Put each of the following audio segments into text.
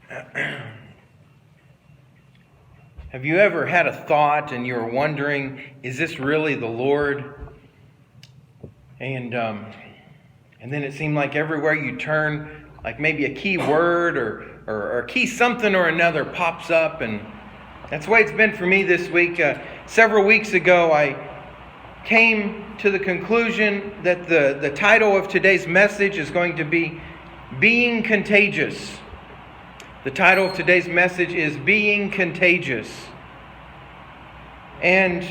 Have you ever had a thought and you're wondering, is this really the Lord? And then it seemed like everywhere you turn, like maybe a key word or a key something or another pops up. And that's the way it's been for me this week. Several weeks ago, I came to the conclusion that the title of today's message is going to be Being Contagious. The title of today's message is Being Contagious. And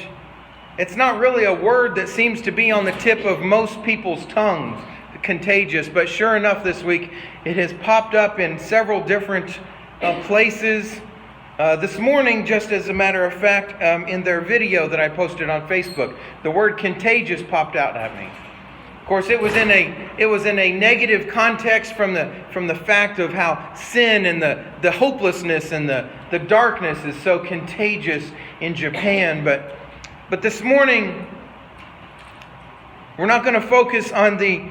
it's not really a word that seems to be on the tip of most people's tongues, contagious. But sure enough, this week it has popped up in several different places. This morning, just as a matter of fact, in their video that I posted on Facebook, the word contagious popped out at me. Of course, it was in a negative context from the fact of how sin and the hopelessness and the darkness is so contagious in Japan. But this morning, we're not going to focus on the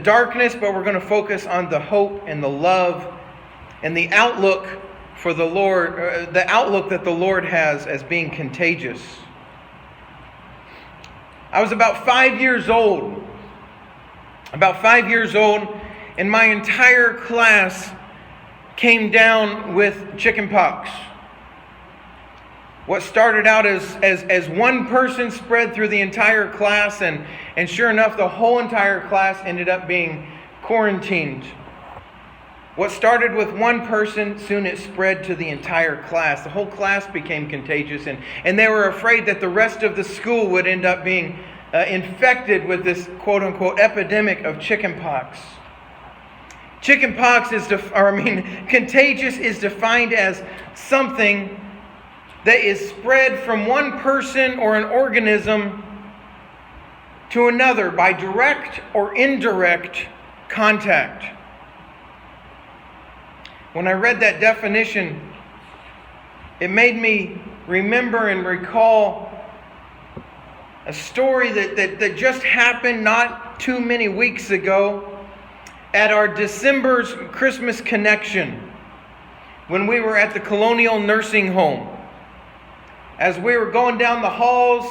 darkness, but we're going to focus on the hope and the love and the outlook for the Lord, the outlook that the Lord has as being contagious. I was about 5 years old. And my entire class came down with chicken pox. What started out as one person spread through the entire class, and sure enough, the whole entire class ended up being quarantined. What started with one person, soon it spread to the entire class. The whole class became contagious, and they were afraid that the rest of the school would end up being infected with this quote-unquote epidemic of chickenpox. Contagious is defined as something that is spread from one person or an organism to another by direct or indirect contact. When I read that definition, it made me remember and recall a story that just happened not too many weeks ago at our December's Christmas Connection when we were at the Colonial Nursing Home. As we were going down the halls,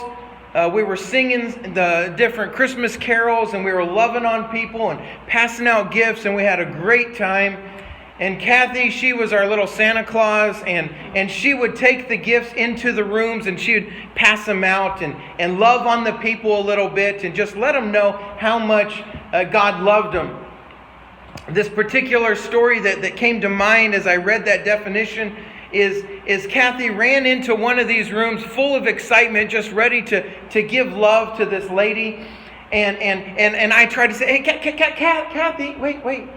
we were singing the different Christmas carols, and we were loving on people and passing out gifts, and we had a great time. And Kathy, she was our little Santa Claus, and she would take the gifts into the rooms and she would pass them out and love on the people a little bit and just let them know how much God loved them. This particular story that came to mind as I read that definition is Kathy ran into one of these rooms full of excitement, just ready to give love to this lady. And I tried to say, hey, Kathy, wait.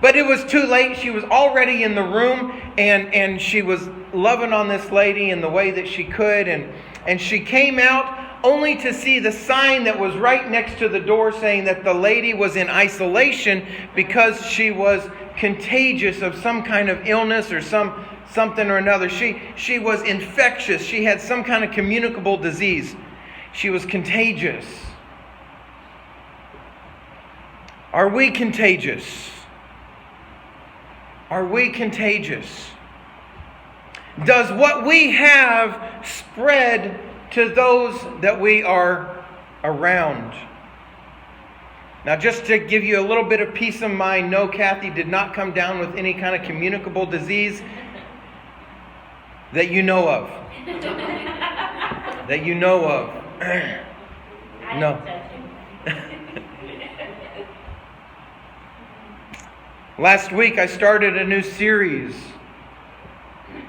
But it was too late. She was already in the room, and she was loving on this lady in the way that she could. And she came out only to see the sign that was right next to the door saying that the lady was in isolation because she was contagious of some kind of illness or something or another. She was infectious. She had some kind of communicable disease. She was contagious. Are we contagious? Are we contagious? Does what we have spread to those that we are around? Now, just to give you a little bit of peace of mind, no, Kathy did not come down with any kind of communicable disease that you know of. That you know of. No. Last week I started a new series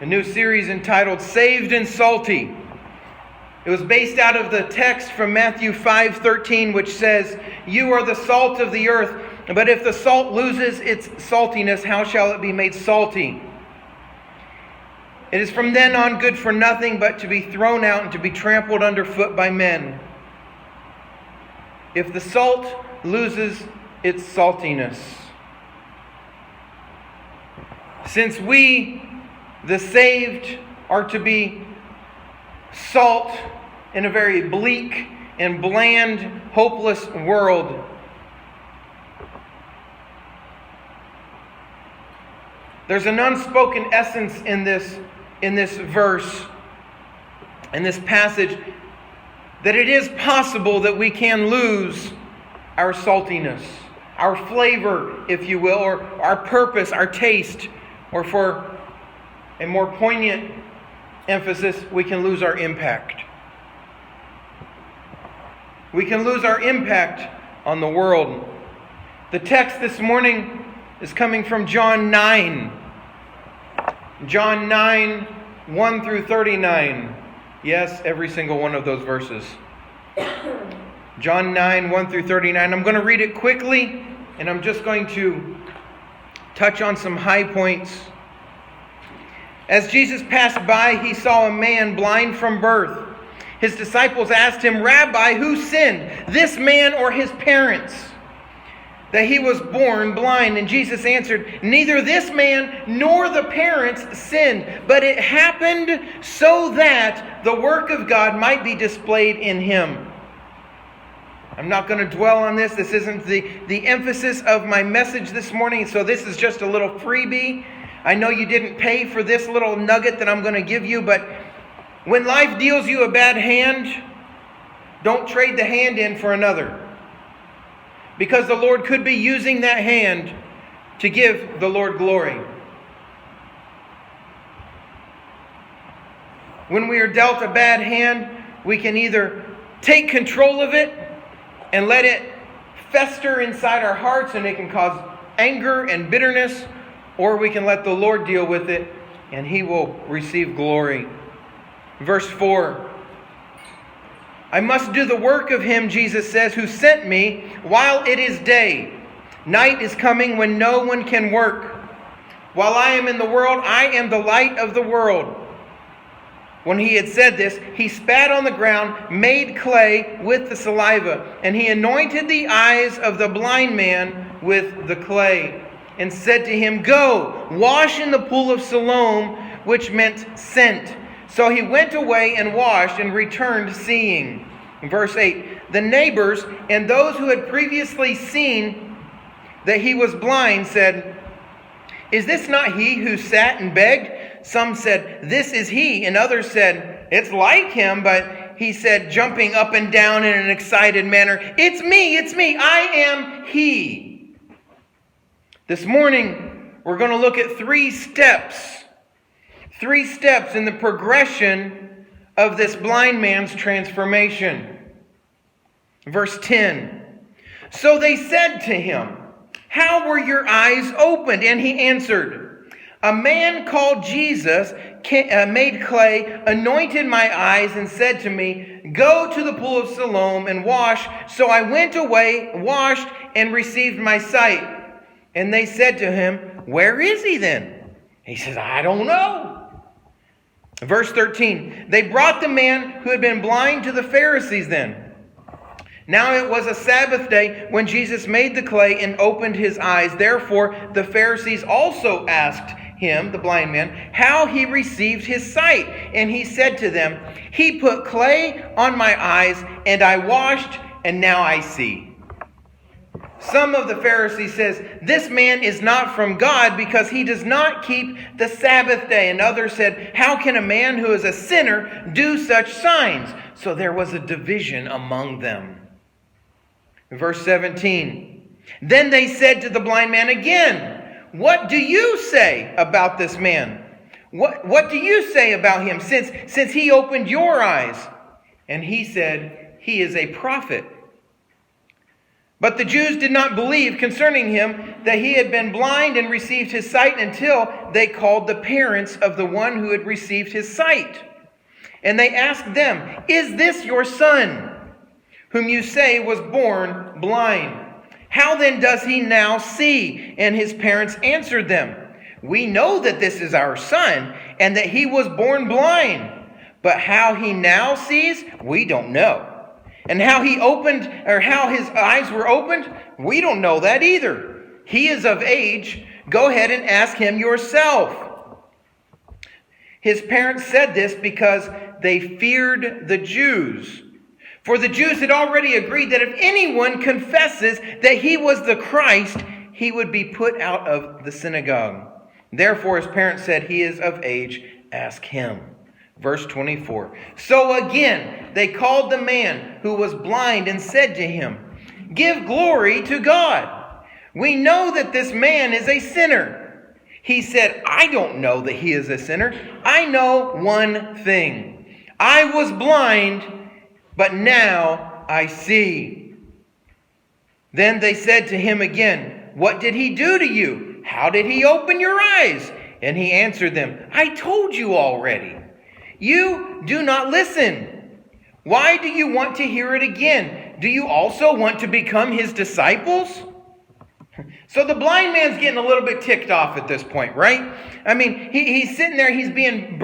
entitled Saved and Salty. It was based out of the text from Matthew 5:13, which says, "You are the salt of the earth, but if the salt loses its saltiness, how shall it be made salty? It is from then on good for nothing but to be thrown out and to be trampled underfoot by men. If the salt loses its saltiness." Since we, the saved, are to be salt in a very bleak and bland, hopeless world, There's an unspoken essence in this verse, in this passage, that it is possible that we can lose our saltiness, our flavor, if you will, or our purpose, our taste, or for a more poignant emphasis, we can lose our impact. We can lose our impact on the world. The text this morning is coming from John 9. John 9, 1 through 39. Yes, every single one of those verses. John 9, 1 through 39. I'm going to read it quickly, and I'm just going to touch on some high points. As Jesus passed by, he saw a man blind from birth. His disciples asked him, "Rabbi, who sinned, this man or his parents, that he was born blind?" And Jesus answered, "Neither this man nor the parents sinned, but it happened so that the work of God might be displayed in him." I'm not going to dwell on this. This isn't the emphasis of my message this morning, so this is just a little freebie. I know you didn't pay for this little nugget that I'm going to give you, but when life deals you a bad hand, don't trade the hand in for another. Because the Lord could be using that hand to give the Lord glory. When we are dealt a bad hand, we can either take control of it and let it fester inside our hearts, and it can cause anger and bitterness, or we can let the Lord deal with it and He will receive glory. Verse 4. "I must do the work of Him," Jesus says, "who sent me while it is day. Night is coming when no one can work. While I am in the world, I am the light of the world." When he had said this, he spat on the ground, made clay with the saliva, and he anointed the eyes of the blind man with the clay, and said to him, "Go, wash in the pool of Siloam," which meant sent. So he went away and washed and returned seeing. Verse 8, "The neighbors and those who had previously seen that he was blind said, 'Is this not he who sat and begged?' Some said, 'This is he,' and others said, 'It's like him,' but he said, jumping up and down in an excited manner, 'It's me, I am he.'" This morning, we're going to look at three steps in the progression of this blind man's transformation. Verse 10, "So they said to him, 'How were your eyes opened?' And he answered, 'A man called Jesus made clay, anointed my eyes, and said to me, "Go to the pool of Siloam and wash." So I went away, washed, and received my sight.' And they said to him, 'Where is he then?' He says, 'I don't know.'" Verse 13, "They brought the man who had been blind to the Pharisees then. Now it was a Sabbath day when Jesus made the clay and opened his eyes. Therefore the Pharisees also asked him," the blind man, "how he received his sight. And he said to them, 'He put clay on my eyes, and I washed, and now I see.'" Some of the Pharisees says, "This man is not from God because he does not keep the Sabbath day." And others said, "How can a man who is a sinner do such signs?" So there was a division among them. Verse 17, "Then they said to the blind man again, 'What do you say about this man? What do you say about him since he opened your eyes?' And he said, 'He is a prophet.' But the Jews did not believe concerning him that he had been blind and received his sight until they called the parents of the one who had received his sight. And they asked them, 'Is this your son, whom you say was born blind? How then does he now see?' And his parents answered them, 'We know that this is our son, and that he was born blind. But how he now sees, we don't know. And how he opened, or how his eyes were opened, we don't know that either. He is of age. Go ahead and ask him yourself.' His parents said this because they feared the Jews. For the Jews had already agreed that if anyone confesses that he was the Christ, he would be put out of the synagogue. Therefore his parents said, he is of age, ask him. Verse 24. So again they called the man who was blind and said to him, give glory to God. We know that this man is a sinner. He said, I don't know that he is a sinner. I know one thing. I was blind, but now I see. Then they said to him again, what did he do to you? How did he open your eyes? And he answered them, I told you already. You do not listen. Why do you want to hear it again? Do you also want to become his disciples? So the blind man's getting a little bit ticked off at this point, right? I mean, he's sitting there, he's being,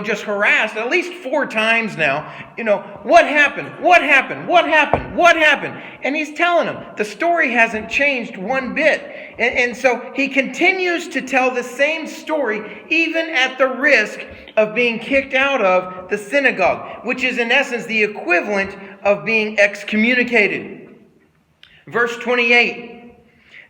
just harassed at least 4 times now. What happened? What happened? What happened? What happened? And he's telling them the story hasn't changed one bit. And so he continues to tell the same story, even at the risk of being kicked out of the synagogue, which is in essence the equivalent of being excommunicated. Verse 28.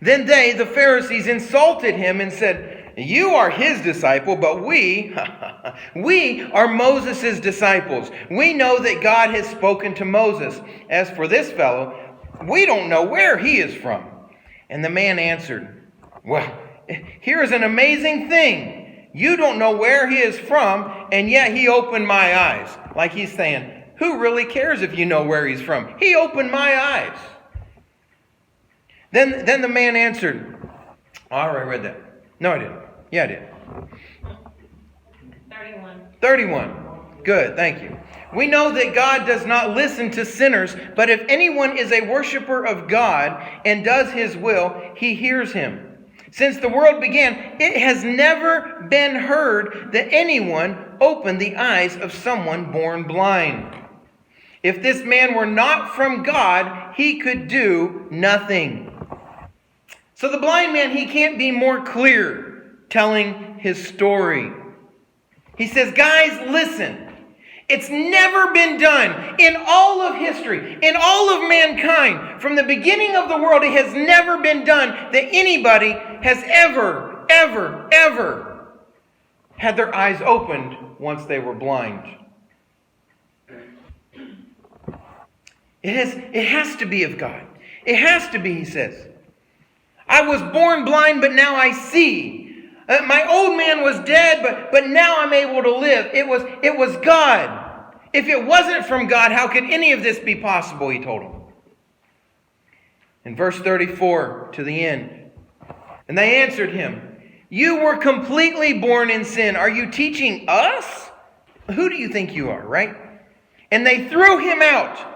Then they, the Pharisees, insulted him and said, you are his disciple, but we are Moses' disciples. We know that God has spoken to Moses. As for this fellow, we don't know where he is from. And the man answered, well, here is an amazing thing. You don't know where he is from, and yet he opened my eyes. Like he's saying, who really cares if you know where he's from? He opened my eyes. Then the man answered, I already read that. No, I didn't. Yeah, I did. 31. Good, thank you. We know that God does not listen to sinners, but if anyone is a worshiper of God and does his will, he hears him. Since the world began, it has never been heard that anyone opened the eyes of someone born blind. If this man were not from God, he could do nothing. So the blind man, he can't be more clear telling his story. He says, guys, listen. It's never been done in all of history, in all of mankind. From the beginning of the world, it has never been done that anybody has ever had their eyes opened once they were blind. It has to be of God. It has to be, he says. I was born blind, but now I see. My old man was dead, but now I'm able to live. It was God. If it wasn't from God, how could any of this be possible, he told him. In verse 34 to the end. And they answered him, you were completely born in sin. Are you teaching us? Who do you think you are, right? And they threw him out.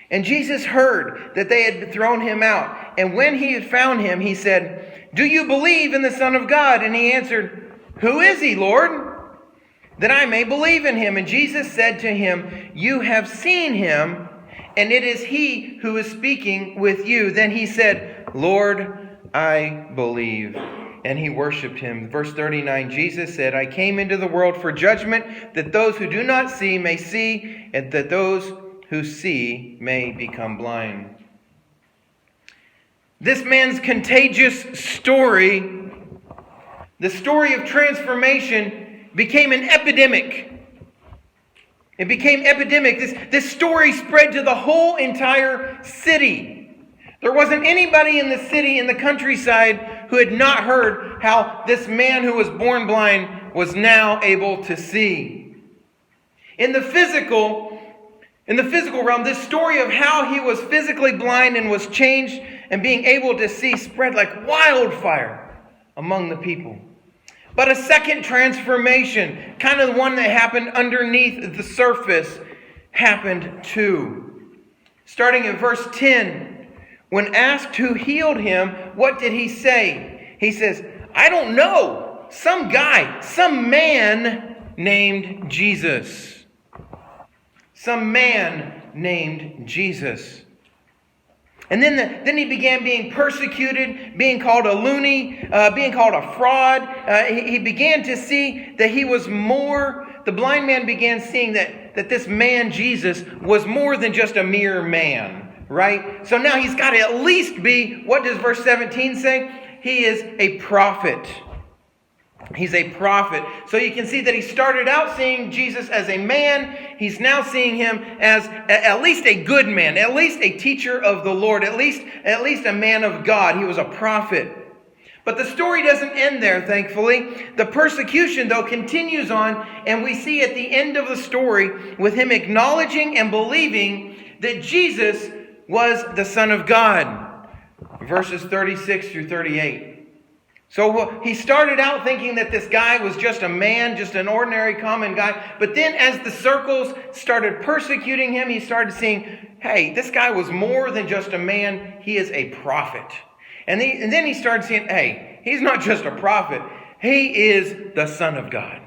And Jesus heard that they had thrown him out. And when he had found him, he said, do you believe in the Son of God? And he answered, who is he, Lord? That I may believe in him. And Jesus said to him, you have seen him, and it is he who is speaking with you. Then he said, Lord, I believe. And he worshipped him. Verse 39, Jesus said, I came into the world for judgment, that those who do not see may see, and that those who see may become blind. This man's contagious story, the story of transformation, became an epidemic. It became epidemic. This story spread to the whole entire city. There wasn't anybody in the city, in the countryside, who had not heard how this man who was born blind was now able to see. In the physical realm, this story of how he was physically blind and was changed and being able to see spread like wildfire among the people. But a second transformation, kind of the one that happened underneath the surface, happened too. Starting in verse 10, when asked who healed him, what did he say? He says, I don't know. Some guy, some man named Jesus. Some man named Jesus. And then he began being persecuted, being called a loony, being called a fraud. He began to see that he was more, the blind man began seeing that this man, Jesus, was more than just a mere man, right? So now he's got to at least be, what does verse 17 say? He is a prophet. He's a prophet. So you can see that he started out seeing Jesus as a man. He's now seeing him as at least a good man, at least a teacher of the Lord, at least a man of God. He was a prophet. But the story doesn't end there, thankfully. The persecution, though, continues on, and we see at the end of the story with him acknowledging and believing that Jesus was the Son of God. Verses 36 through 38. So he started out thinking that this guy was just a man, just an ordinary common guy. But then as the circles started persecuting him, he started seeing, hey, this guy was more than just a man. He is a prophet. And then he started seeing, hey, he's not just a prophet. He is the Son of God.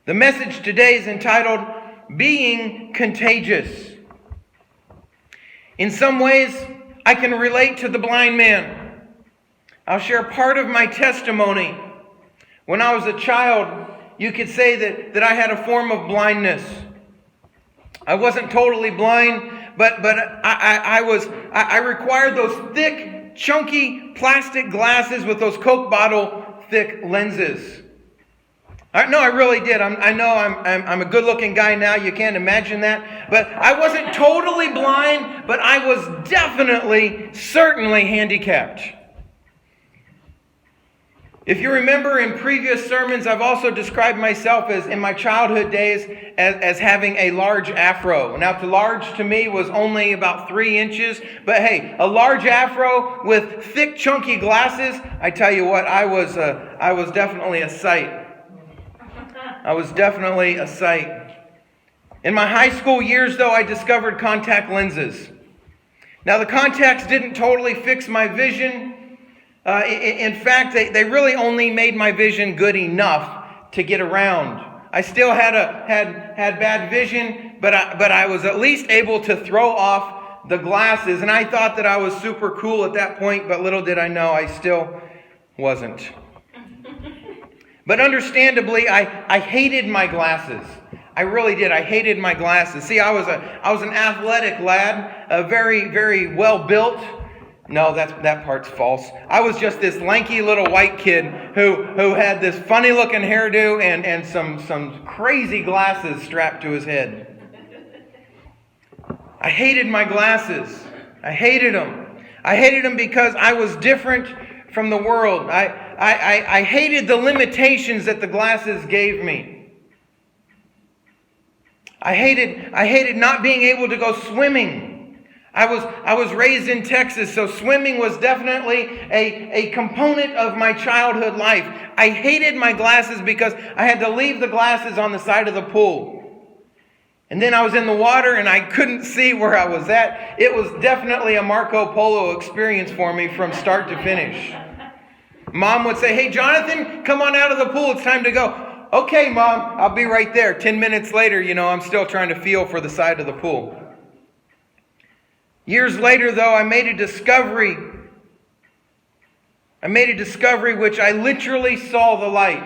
The message today is entitled, Being Contagious. In some ways, I can relate to the blind man. I'll share part of my testimony. When I was a child, you could say that I had a form of blindness. I wasn't totally blind, but I required those thick, chunky plastic glasses with those Coke bottle thick lenses. No, I really did. I know I'm a good-looking guy now. You can't imagine that. But I wasn't totally blind, but I was certainly handicapped. If you remember in previous sermons, I've also described myself as, in my childhood days, as having a large afro. Now, large to me was only about 3 inches. But hey, a large afro with thick, chunky glasses, I tell you what, I was definitely a sight. I was definitely a sight. In my high school years, though, I discovered contact lenses. Now, the contacts didn't totally fix my vision. In fact, they really only made my vision good enough to get around. I still had bad vision, but I was at least able to throw off the glasses. And I thought that I was super cool at that point, but little did I know I still wasn't. But understandably, I hated my glasses. I really did. I hated my glasses. See, I was an athletic lad, very, very well built. No, that part's false. I was just this lanky little white kid who had this funny looking hairdo and some crazy glasses strapped to his head. I hated my glasses. I hated them. I hated them because I was different from the world. I hated the limitations that the glasses gave me. I hated not being able to go swimming. I was raised in Texas, so swimming was definitely a component of my childhood life. I hated my glasses because I had to leave the glasses on the side of the pool. And then I was in the water and I couldn't see where I was at. It was definitely a Marco Polo experience for me from start to finish. Mom would say, "Hey, Jonathan, come on out of the pool. It's time to go." "Okay, Mom, I'll be right there." 10 minutes later, I'm still trying to feel for the side of the pool. Years later, though, I made a discovery. Which I literally saw the light.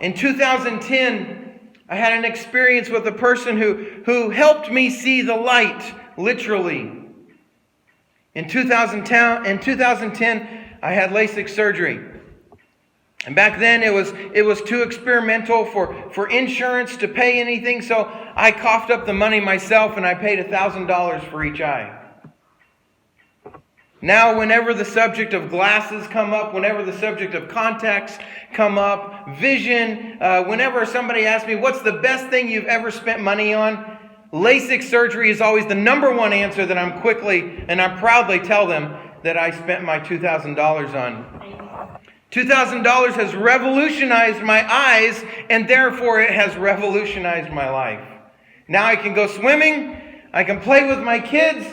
In 2010, I had an experience with a person who helped me see the light, literally. In 2010, I had LASIK surgery. And back then it was too experimental for insurance to pay anything, so I coughed up the money myself and I paid $1,000 for each eye. Now, whenever the subject of glasses come up, whenever the subject of contacts come up, vision, whenever somebody asks me, what's the best thing you've ever spent money on? LASIK surgery is always the number one answer that I'm quickly and I proudly tell them that I spent my $2,000 on. $2,000 has revolutionized my eyes, and therefore it has revolutionized my life. Now I can go swimming. I can play with my kids.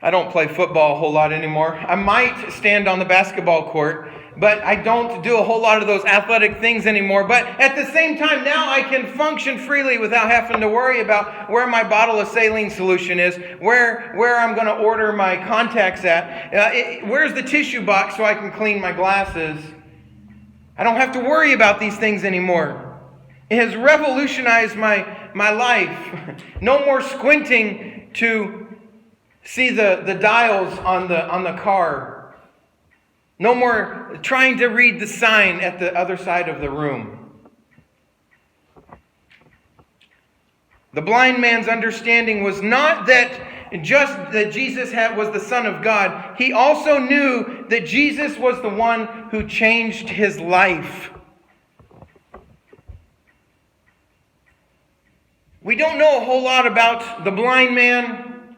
I don't play football a whole lot anymore. I might stand on the basketball court, but I don't do a whole lot of those athletic things anymore. But at the same time, now I can function freely without having to worry about where my bottle of saline solution is, where I'm going to order my contacts at, where's the tissue box so I can clean my glasses. I don't have to worry about these things anymore. It has revolutionized my life. No more squinting to see the dials on the car. No more trying to read the sign at the other side of the room. The blind man's understanding was not that just that Jesus was the Son of God. He also knew that Jesus was the one who changed his life. We don't know a whole lot about the blind man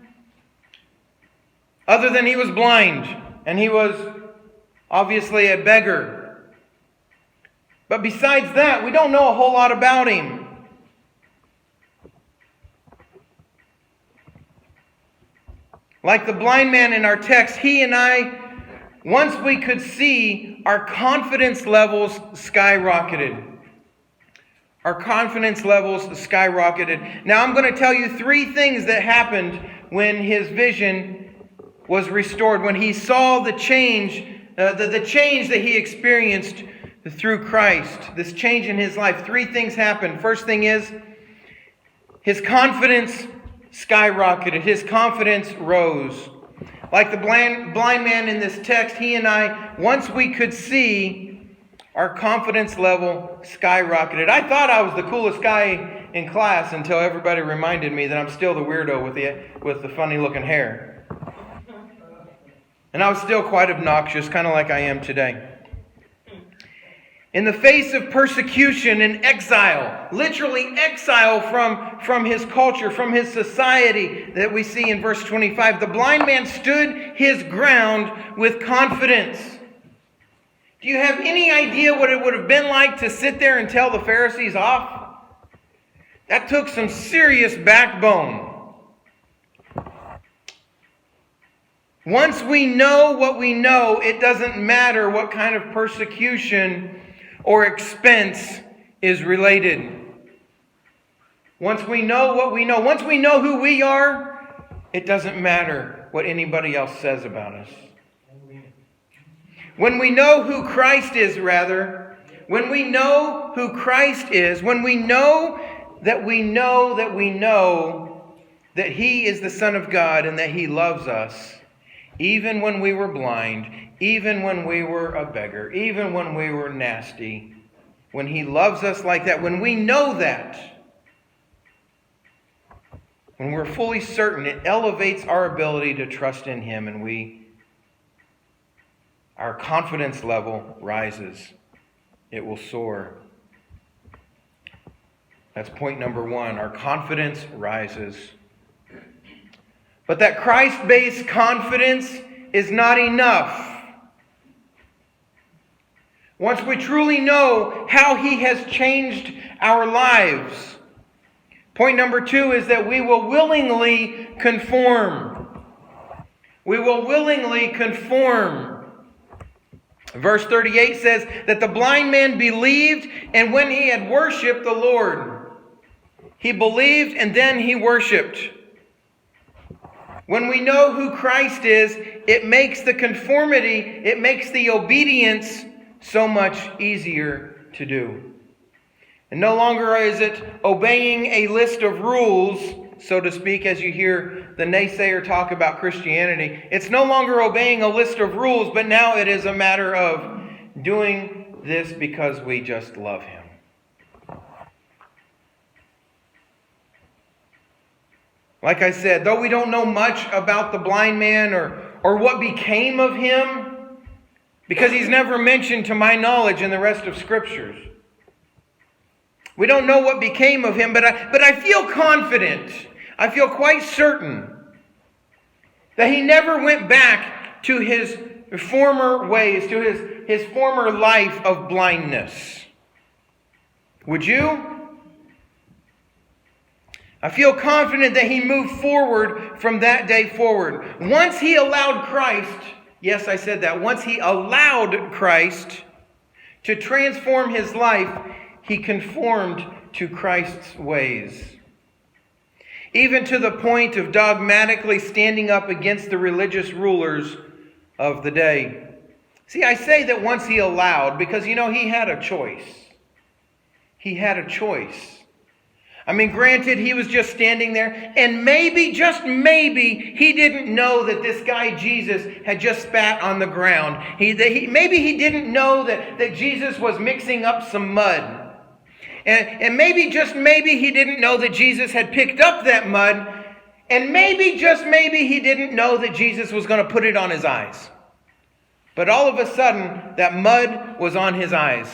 other than he was blind and he was obviously a beggar. But besides that, we don't know a whole lot about him. Like the blind man in our text, he and I, once we could see, our confidence levels skyrocketed. Our confidence levels skyrocketed. Now I'm going to tell you 3 things that happened when his vision was restored, when he saw the change, the change that he experienced through Christ, this change in his life. 3 things happened. First thing is, his confidence skyrocketed. His confidence rose. Like the blind man in this text, he and I, once we could see, our confidence level skyrocketed. I thought I was the coolest guy in class until everybody reminded me that I'm still the weirdo with the funny looking hair. And I was still quite obnoxious, kind of like I am today. In the face of persecution and exile, literally exile from his culture, from his society that we see in verse 25, the blind man stood his ground with confidence. Do you have any idea what it would have been like to sit there and tell the Pharisees off? That took some serious backbone. Once we know what we know, it doesn't matter what kind of persecution or expense is related. Once we know what we know, once we know who we are, it doesn't matter what anybody else says about us. When we know who Christ is, when we know who Christ is, when we know that He is the Son of God and that He loves us, even when we were blind, even when we were a beggar, even when we were nasty, when He loves us like that, when we know that, when we're fully certain, it elevates our ability to trust in Him, and our confidence level rises. It will soar. That's point number 1. Our confidence rises. But that Christ-based confidence is not enough. Once we truly know how He has changed our lives, point number 2 is that we will willingly conform. We will willingly conform. Verse 38 says that the blind man believed, and when he had worshipped the Lord, he believed and then he worshipped. When we know who Christ is, it makes the conformity, it makes the obedience so much easier to do. And no longer is it obeying a list of rules, so to speak, as you hear the naysayer talk about Christianity. It's no longer obeying a list of rules, but now it is a matter of doing this because we just love Him. Like I said, though we don't know much about the blind man or what became of him, because he's never mentioned to my knowledge in the rest of Scriptures. We don't know what became of him, but I feel confident. I feel quite certain that he never went back to his former ways, to his former life of blindness. Would you? I feel confident that he moved forward from that day forward. Once he allowed Christ, yes, I said that, once he allowed Christ to transform his life, he conformed to Christ's ways. Even to the point of dogmatically standing up against the religious rulers of the day. See, I say that once he allowed, because, he had a choice. He had a choice. I mean, granted, he was just standing there, and maybe, just maybe, he didn't know that this guy Jesus had just spat on the ground. Maybe he didn't know that Jesus was mixing up some mud. And maybe, just maybe, he didn't know that Jesus had picked up that mud. And maybe, just maybe, he didn't know that Jesus was going to put it on his eyes. But all of a sudden, that mud was on his eyes.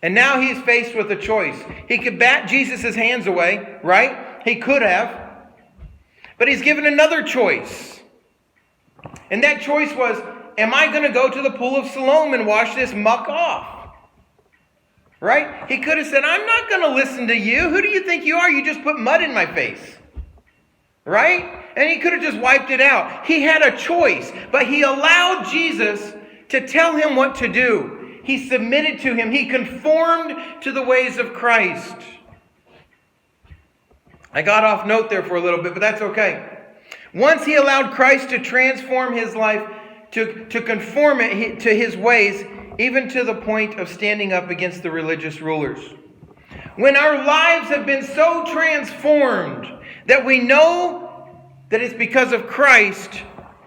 And now he's faced with a choice. He could bat Jesus' hands away, right? He could have. But he's given another choice. And that choice was, am I going to go to the pool of Siloam and wash this muck off? Right? He could have said, I'm not going to listen to you. Who do you think you are? You just put mud in my face. Right? And he could have just wiped it out. He had a choice. But he allowed Jesus to tell him what to do. He submitted to him. He conformed to the ways of Christ. I got off note there for a little bit, but that's okay. Once he allowed Christ to transform his life, to conform it to his ways, even to the point of standing up against the religious rulers. When our lives have been so transformed that we know that it's because of Christ,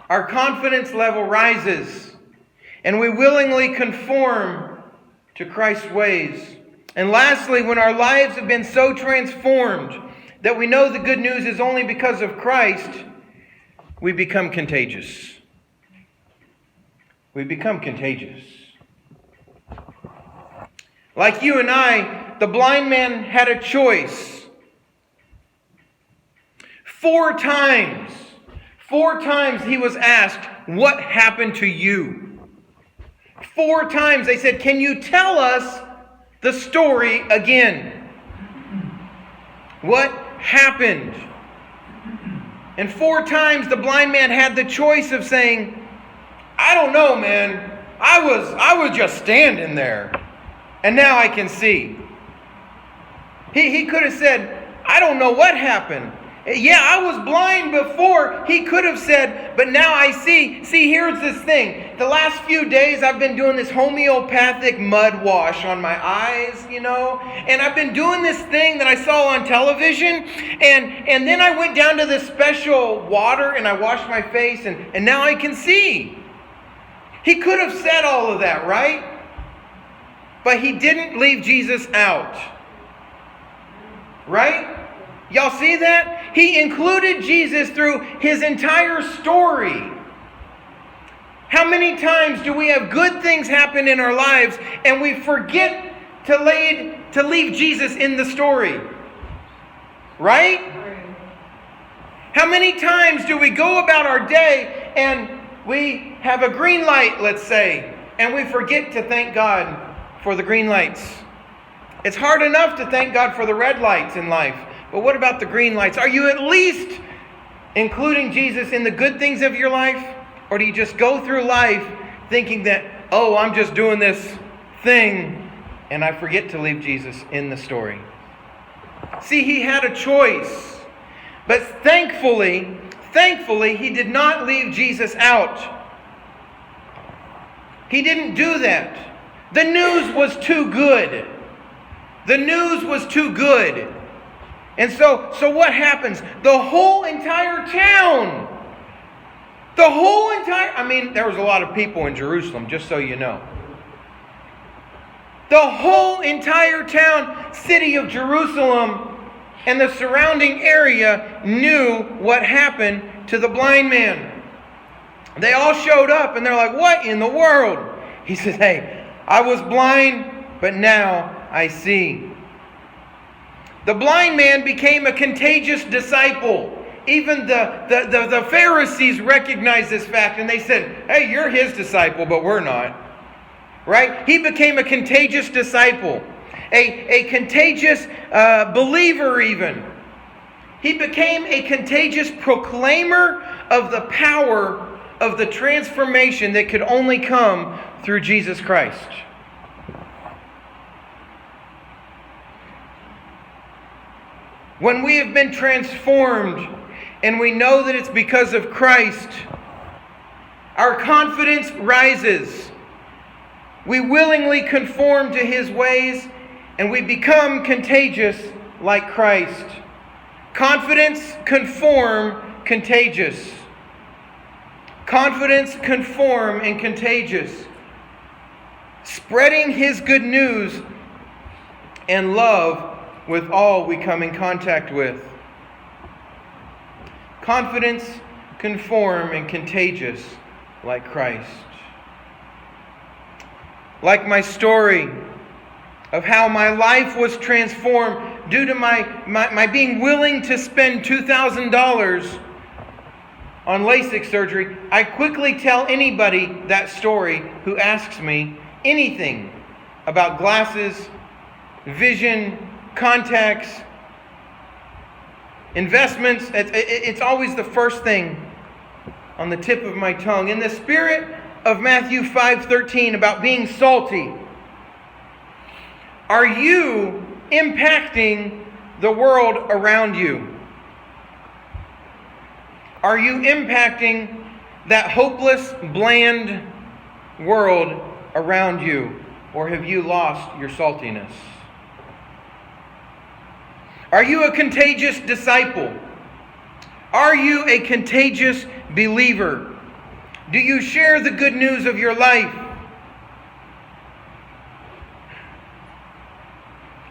our confidence level rises. And we willingly conform to Christ's ways. And lastly, when our lives have been so transformed that we know the good news is only because of Christ, we become contagious. We become contagious. Like you and I, the blind man had a choice. 4 times he was asked, what happened to you? 4 times they said, can you tell us the story again? What happened? And 4 times the blind man had the choice of saying, I don't know, man. I was just standing there. And now I can see. He could have said, I don't know what happened. Yeah, I was blind before. He could have said, but now I see. See, here's this thing. The last few days I've been doing this homeopathic mud wash on my eyes, and I've been doing this thing that I saw on television, and then I went down to this special water and I washed my face, and now I can see. He could have said all of that, right? But he didn't leave Jesus out. Right? Y'all see that? He included Jesus through his entire story. How many times do we have good things happen in our lives and we forget to leave Jesus in the story? Right? How many times do we go about our day and we have a green light, let's say, and we forget to thank God for the green lights? It's hard enough to thank God for the red lights in life. But what about the green lights? Are you at least including Jesus in the good things of your life? Or do you just go through life thinking that, oh, I'm just doing this thing, and I forget to leave Jesus in the story? See, he had a choice. But thankfully, he did not leave Jesus out. He didn't do that. The news was too good. The news was too good. And so what happens? The whole entire town, there was a lot of people in Jerusalem, just so you know. The whole entire town, city of Jerusalem, and the surrounding area knew what happened to the blind man. They all showed up and they're like, what in the world? He says, hey, I was blind, but now I see. The blind man became a contagious disciple. Even the Pharisees recognized this fact and they said, hey, you're his disciple, but we're not. Right? He became a contagious disciple. A contagious believer even. He became a contagious proclaimer of the power of the transformation that could only come through Jesus Christ. When we have been transformed and we know that it's because of Christ, our confidence rises. We willingly conform to his ways and we become contagious like Christ. Confidence, conform, contagious. Confidence, conform, and contagious. Spreading His good news and love with all we come in contact with. Confidence, conform, and contagious like Christ. Like my story of how my life was transformed due to my being willing to spend $2,000 on LASIK surgery, I quickly tell anybody that story who asks me anything about glasses, vision, contacts, investments. It's always the first thing on the tip of my tongue. In the spirit of Matthew 5:13 about being salty, are you impacting the world around you? Are you impacting that hopeless, bland world around you? Or have you lost your saltiness? Are you a contagious disciple? Are you a contagious believer? Do you share the good news of your life?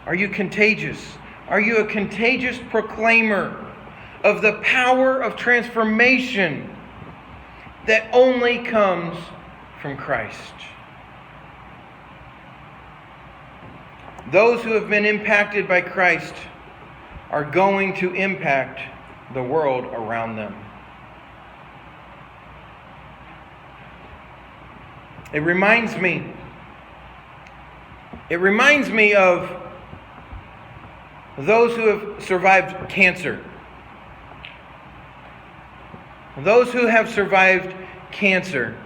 Are you contagious? Are you a contagious proclaimer of the power of transformation that only comes from Christ? Those who have been impacted by Christ are going to impact the world around them. It reminds me of those who have survived cancer. Those who have survived cancer.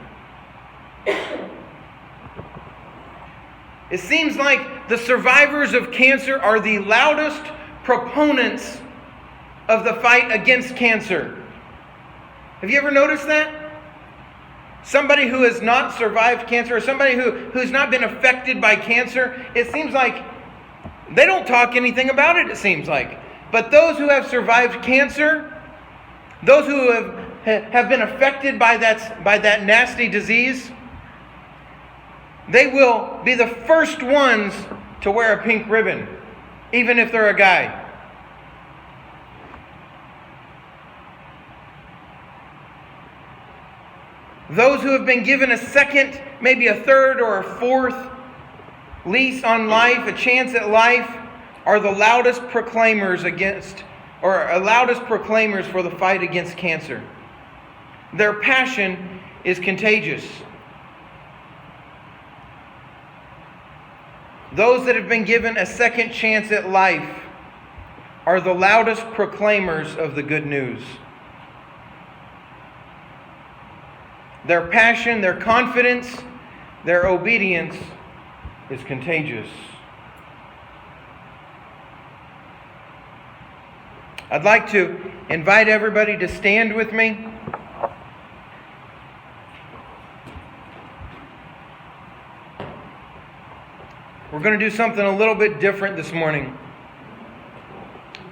It seems like the survivors of cancer are the loudest proponents of the fight against cancer. Have you ever noticed that? Somebody who has not survived cancer, or somebody who's not been affected by cancer, it seems like they don't talk anything about it, it seems like. But those who have survived cancer, those who have been affected by that nasty disease, they will be the first ones to wear a pink ribbon, even if they're a guy. Those who have been given a second, maybe a third or a fourth lease on life, a chance at life, are the loudest proclaimers for the fight against cancer. Their passion is contagious. Those that have been given a second chance at life are the loudest proclaimers of the good news. Their passion, their confidence, their obedience is contagious. I'd like to invite everybody to stand with me. We're going to do something a little bit different this morning.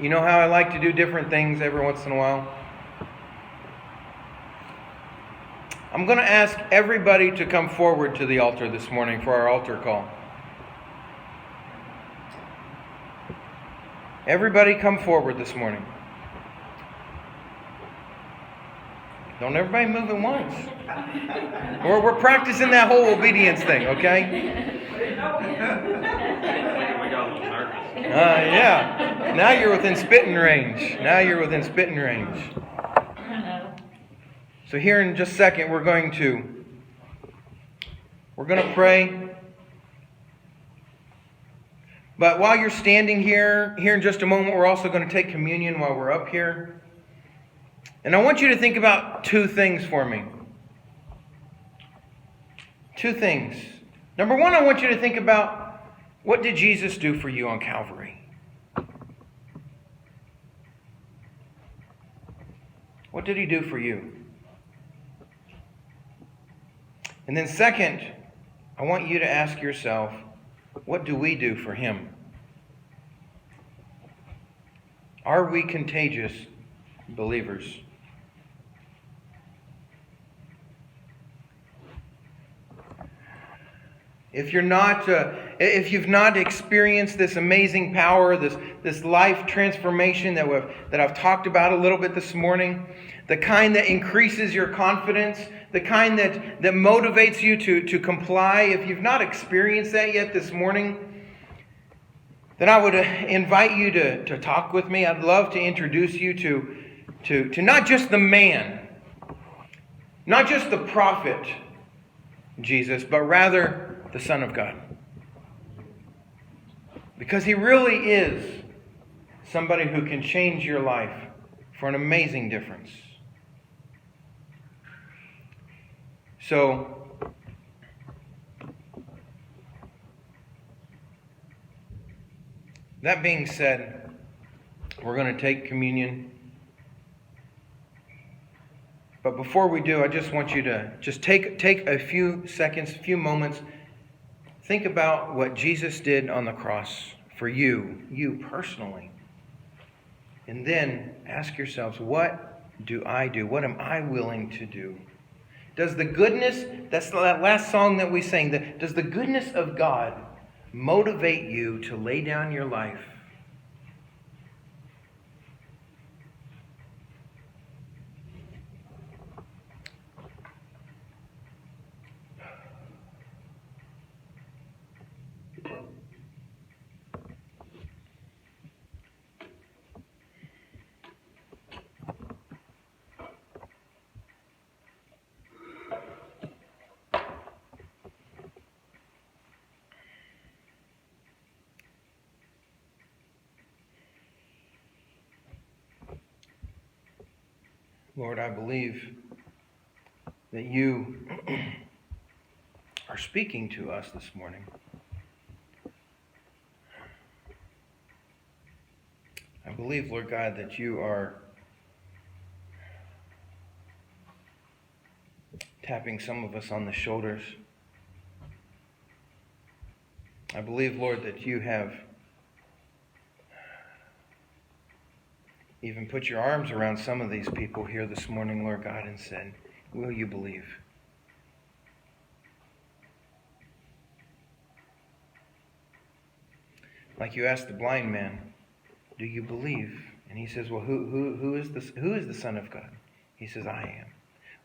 You know how I like to do different things every once in a while? I'm going to ask everybody to come forward to the altar this morning for our altar call. Everybody come forward this morning. Don't everybody move at once. We're practicing that whole obedience thing, okay? Yeah. Now you're within spitting range. So here in just a second, we're going to pray. But while you're standing here in just a moment, we're also going to take communion while we're up here. And I want you to think about two things for me. Two things. Number one, I want you to think about, what did Jesus do for you on Calvary? What did He do for you? And then second, I want you to ask yourself, what do we do for Him? Are we contagious believers? If you've not experienced this amazing power, this life transformation that I've talked about a little bit this morning, the kind that increases your confidence, the kind that motivates you to comply, if you've not experienced that yet this morning, then I would invite you to talk with me. I'd love to introduce you to not just the man, not just the prophet, Jesus, but rather the Son of God. Because he really is somebody who can change your life for an amazing difference. So, that being said, we're going to take communion. But before we do, I just want you to just take a few seconds, a few moments. Think about what Jesus did on the cross for you personally. And then ask yourselves, what do I do? What am I willing to do? Does the goodness, that's that last song that we sang, does the goodness of God motivate you to lay down your life? Lord, I believe that you are speaking to us this morning. I believe, Lord God, that you are tapping some of us on the shoulders. I believe, Lord, that you have even put your arms around some of these people here this morning, Lord God, and said, will you believe? Like you asked the blind man, do you believe? And he says, well, who is the Son of God? He says, I am.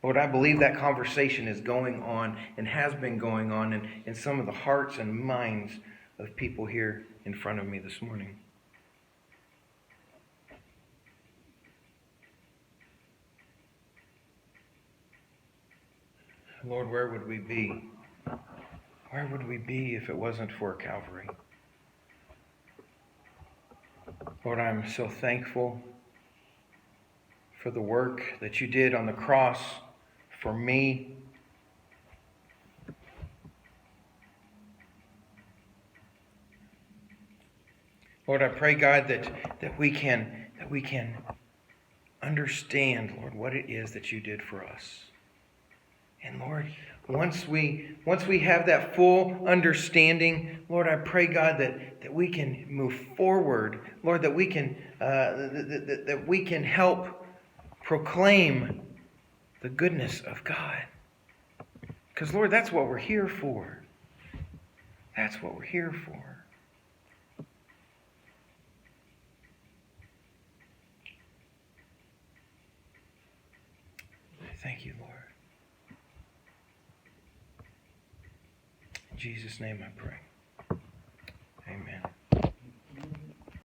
Lord, I believe that conversation is going on and has been going on in some of the hearts and minds of people here in front of me this morning. Lord, where would we be? Where would we be if it wasn't for Calvary? Lord, I'm so thankful for the work that you did on the cross for me. Lord, I pray, God, that we can understand, Lord, what it is that you did for us. And Lord, once we have that full understanding, Lord, I pray, God, that we can move forward. Lord, that we can help proclaim the goodness of God. Because, Lord, that's what we're here for. That's what we're here for. Thank you, Lord. In Jesus' name I pray.